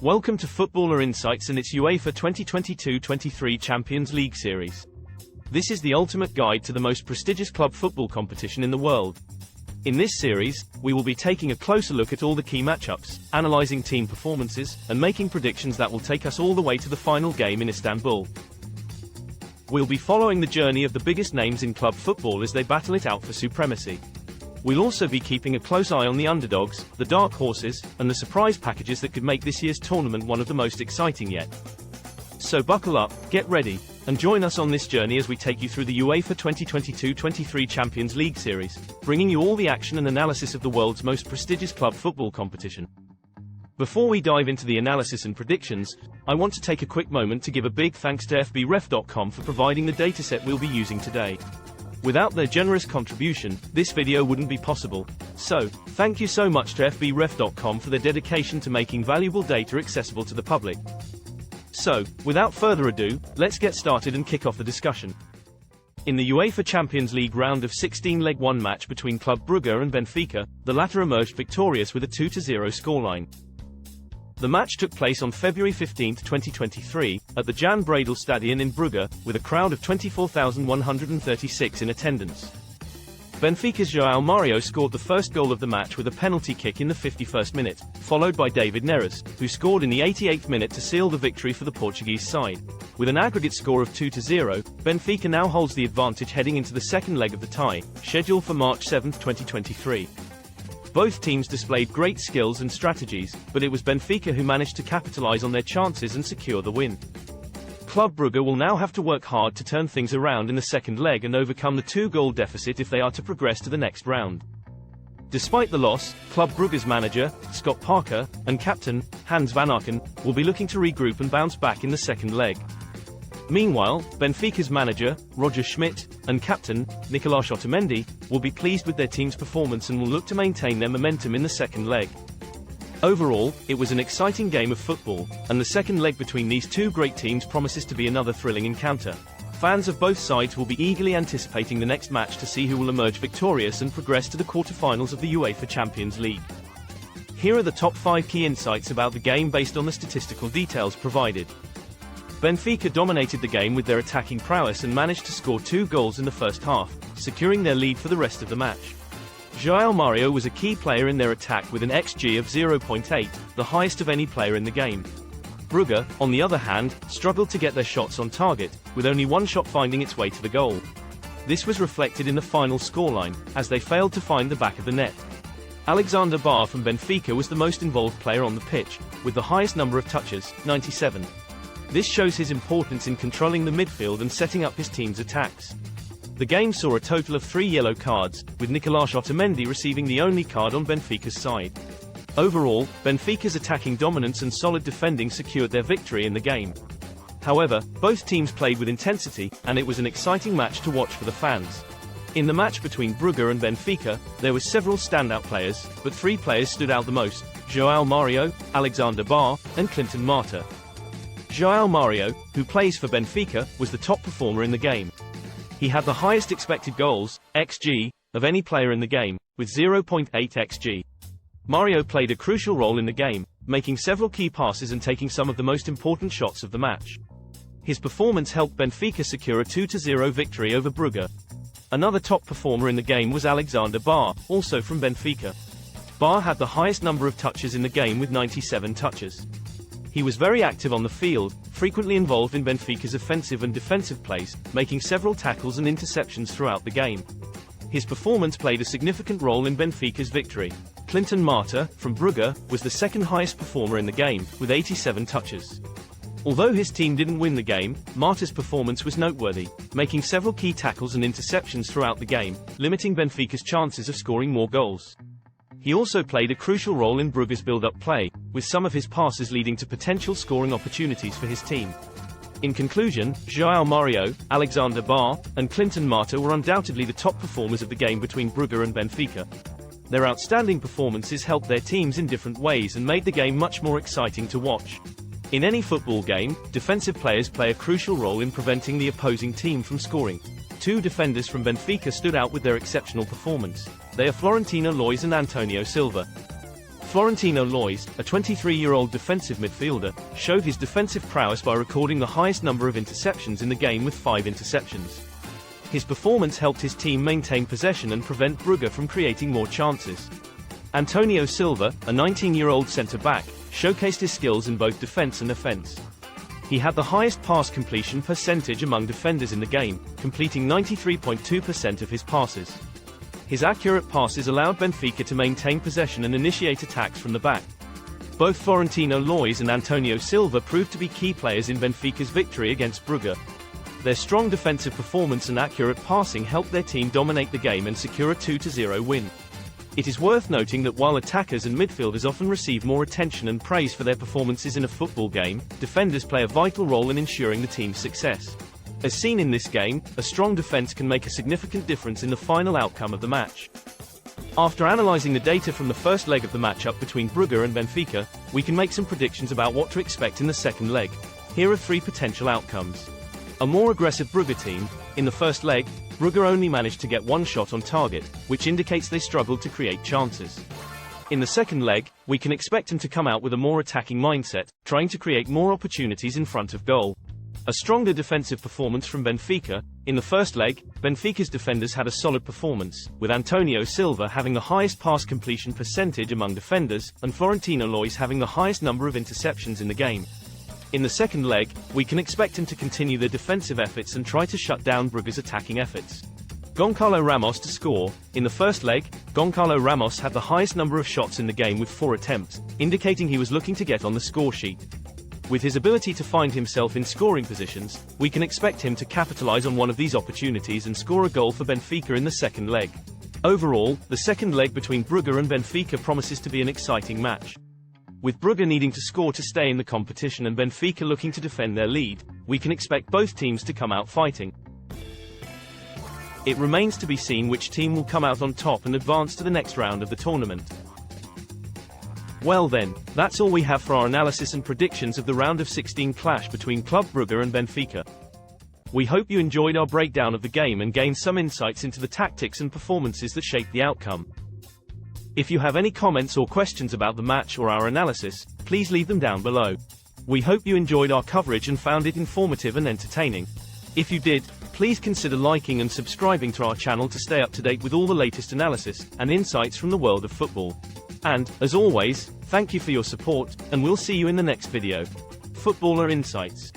Welcome to Footballer Insights and its UEFA 2022-23 Champions League series. This is the ultimate guide to the most prestigious club football competition in the world. In this series, we will be taking a closer look at all the key matchups, analyzing team performances, and making predictions that will take us all the way to the final game in Istanbul. We'll be following the journey of the biggest names in club football as they battle it out for supremacy. We'll also be keeping a close eye on the underdogs, the dark horses, and the surprise packages that could make this year's tournament one of the most exciting yet. So buckle up, get ready, and join us on this journey as we take you through the UEFA 2022-23 Champions League series, bringing you all the action and analysis of the world's most prestigious club football competition. Before we dive into the analysis and predictions, I want to take a quick moment to give a big thanks to FBref.com for providing the dataset we'll be using today. Without their generous contribution, this video wouldn't be possible. So, thank you so much to FBref.com for their dedication to making valuable data accessible to the public. So, without further ado, let's get started and kick off the discussion. In the UEFA Champions League Round of 16 Leg 1 match between Club Brugge and Benfica, the latter emerged victorious with a 2-0 scoreline. The match took place on February 15, 2023, at the Jan Breydelstadion in Brugge, with a crowd of 24,136 in attendance. Benfica's João Mario scored the first goal of the match with a penalty kick in the 51st minute, followed by David Neres, who scored in the 88th minute to seal the victory for the Portuguese side. With an aggregate score of 2-0, Benfica now holds the advantage heading into the second leg of the tie, scheduled for March 7, 2023. Both teams displayed great skills and strategies, but it was Benfica who managed to capitalize on their chances and secure the win. Club Brugge will now have to work hard to turn things around in the second leg and overcome the 2-goal deficit if they are to progress to the next round. Despite the loss, Club Brugge's manager, Scott Parker, and captain, Hans van Aken, will be looking to regroup and bounce back in the second leg. Meanwhile, Benfica's manager, Roger Schmidt, and captain, Nicolas Otamendi, will be pleased with their team's performance and will look to maintain their momentum in the second leg. Overall, it was an exciting game of football, and the second leg between these two great teams promises to be another thrilling encounter. Fans of both sides will be eagerly anticipating the next match to see who will emerge victorious and progress to the quarter-finals of the UEFA Champions League. Here are the top 5 key insights about the game based on the statistical details provided. Benfica dominated the game with their attacking prowess and managed to score 2 goals in the first half, securing their lead for the rest of the match. João Mario was a key player in their attack with an XG of 0.8, the highest of any player in the game. Brugge, on the other hand, struggled to get their shots on target, with only one shot finding its way to the goal. This was reflected in the final scoreline, as they failed to find the back of the net. Alexander Barr from Benfica was the most involved player on the pitch, with the highest number of touches, 97. This shows his importance in controlling the midfield and setting up his team's attacks. The game saw a total of 3 yellow cards, with Nicolas Otamendi receiving the only card on Benfica's side. Overall, Benfica's attacking dominance and solid defending secured their victory in the game. However, both teams played with intensity, and it was an exciting match to watch for the fans. In the match between Brugge and Benfica, there were several standout players, but 3 players stood out the most: João Mario, Alexander Barr, and Clinton Marta. João Mario, who plays for Benfica, was the top performer in the game. He had the highest expected goals, XG, of any player in the game, with 0.8 XG. Mario played a crucial role in the game, making several key passes and taking some of the most important shots of the match. His performance helped Benfica secure a 2-0 victory over Brugge. Another top performer in the game was Alexander Barr, also from Benfica. Barr had the highest number of touches in the game with 97 touches. He was very active on the field, frequently involved in Benfica's offensive and defensive plays, making several tackles and interceptions throughout the game. His performance played a significant role in Benfica's victory. Clinton Marta, from Brugge, was the second highest performer in the game, with 87 touches. Although his team didn't win the game, Marta's performance was noteworthy, making several key tackles and interceptions throughout the game, limiting Benfica's chances of scoring more goals. He also played a crucial role in Brugge's build-up play, with some of his passes leading to potential scoring opportunities for his team. In conclusion, João Mario, Alexander Barr, and Clinton Marta were undoubtedly the top performers of the game between Brugge and Benfica. Their outstanding performances helped their teams in different ways and made the game much more exciting to watch. In any football game, defensive players play a crucial role in preventing the opposing team from scoring. 2 defenders from Benfica stood out with their exceptional performance. They are Florentina Lois and Antonio Silva. Florentino Luis, a 23-year-old defensive midfielder, showed his defensive prowess by recording the highest number of interceptions in the game with 5 interceptions. His performance helped his team maintain possession and prevent Brugge from creating more chances. Antonio Silva, a 19-year-old centre-back, showcased his skills in both defense and offense. He had the highest pass completion percentage among defenders in the game, completing 93.2% of his passes. His accurate passes allowed Benfica to maintain possession and initiate attacks from the back. Both Florentino Luis and Antonio Silva proved to be key players in Benfica's victory against Brugge. Their strong defensive performance and accurate passing helped their team dominate the game and secure a 2-0 win. It is worth noting that while attackers and midfielders often receive more attention and praise for their performances in a football game, defenders play a vital role in ensuring the team's success. As seen in this game, a strong defense can make a significant difference in the final outcome of the match. After analyzing the data from the first leg of the matchup between Brugge and Benfica, we can make some predictions about what to expect in the second leg. Here are 3 potential outcomes. A more aggressive Brugge team. In the first leg, Brugge only managed to get 1 shot on target, which indicates they struggled to create chances. In the second leg, we can expect them to come out with a more attacking mindset, trying to create more opportunities in front of goal. A stronger defensive performance from Benfica. In the first leg, Benfica's defenders had a solid performance, with Antonio Silva having the highest pass completion percentage among defenders, and Florentino Luis having the highest number of interceptions in the game. In the second leg, we can expect him to continue their defensive efforts and try to shut down Brugge's attacking efforts. Goncalo Ramos to score. In the first leg, Goncalo Ramos had the highest number of shots in the game with 4 attempts, indicating he was looking to get on the score sheet. With his ability to find himself in scoring positions, we can expect him to capitalize on one of these opportunities and score a goal for Benfica in the second leg. Overall, the second leg between Brugge and Benfica promises to be an exciting match. With Brugge needing to score to stay in the competition and Benfica looking to defend their lead, we can expect both teams to come out fighting. It remains to be seen which team will come out on top and advance to the next round of the tournament. Well then, that's all we have for our analysis and predictions of the round of 16 clash between Club Brugge and Benfica. We hope you enjoyed our breakdown of the game and gained some insights into the tactics and performances that shaped the outcome. If you have any comments or questions about the match or our analysis, please leave them down below. We hope you enjoyed our coverage and found it informative and entertaining. If you did, please consider liking and subscribing to our channel to stay up to date with all the latest analysis and insights from the world of football. And, as always, thank you for your support, and we'll see you in the next video. Footballer Insights.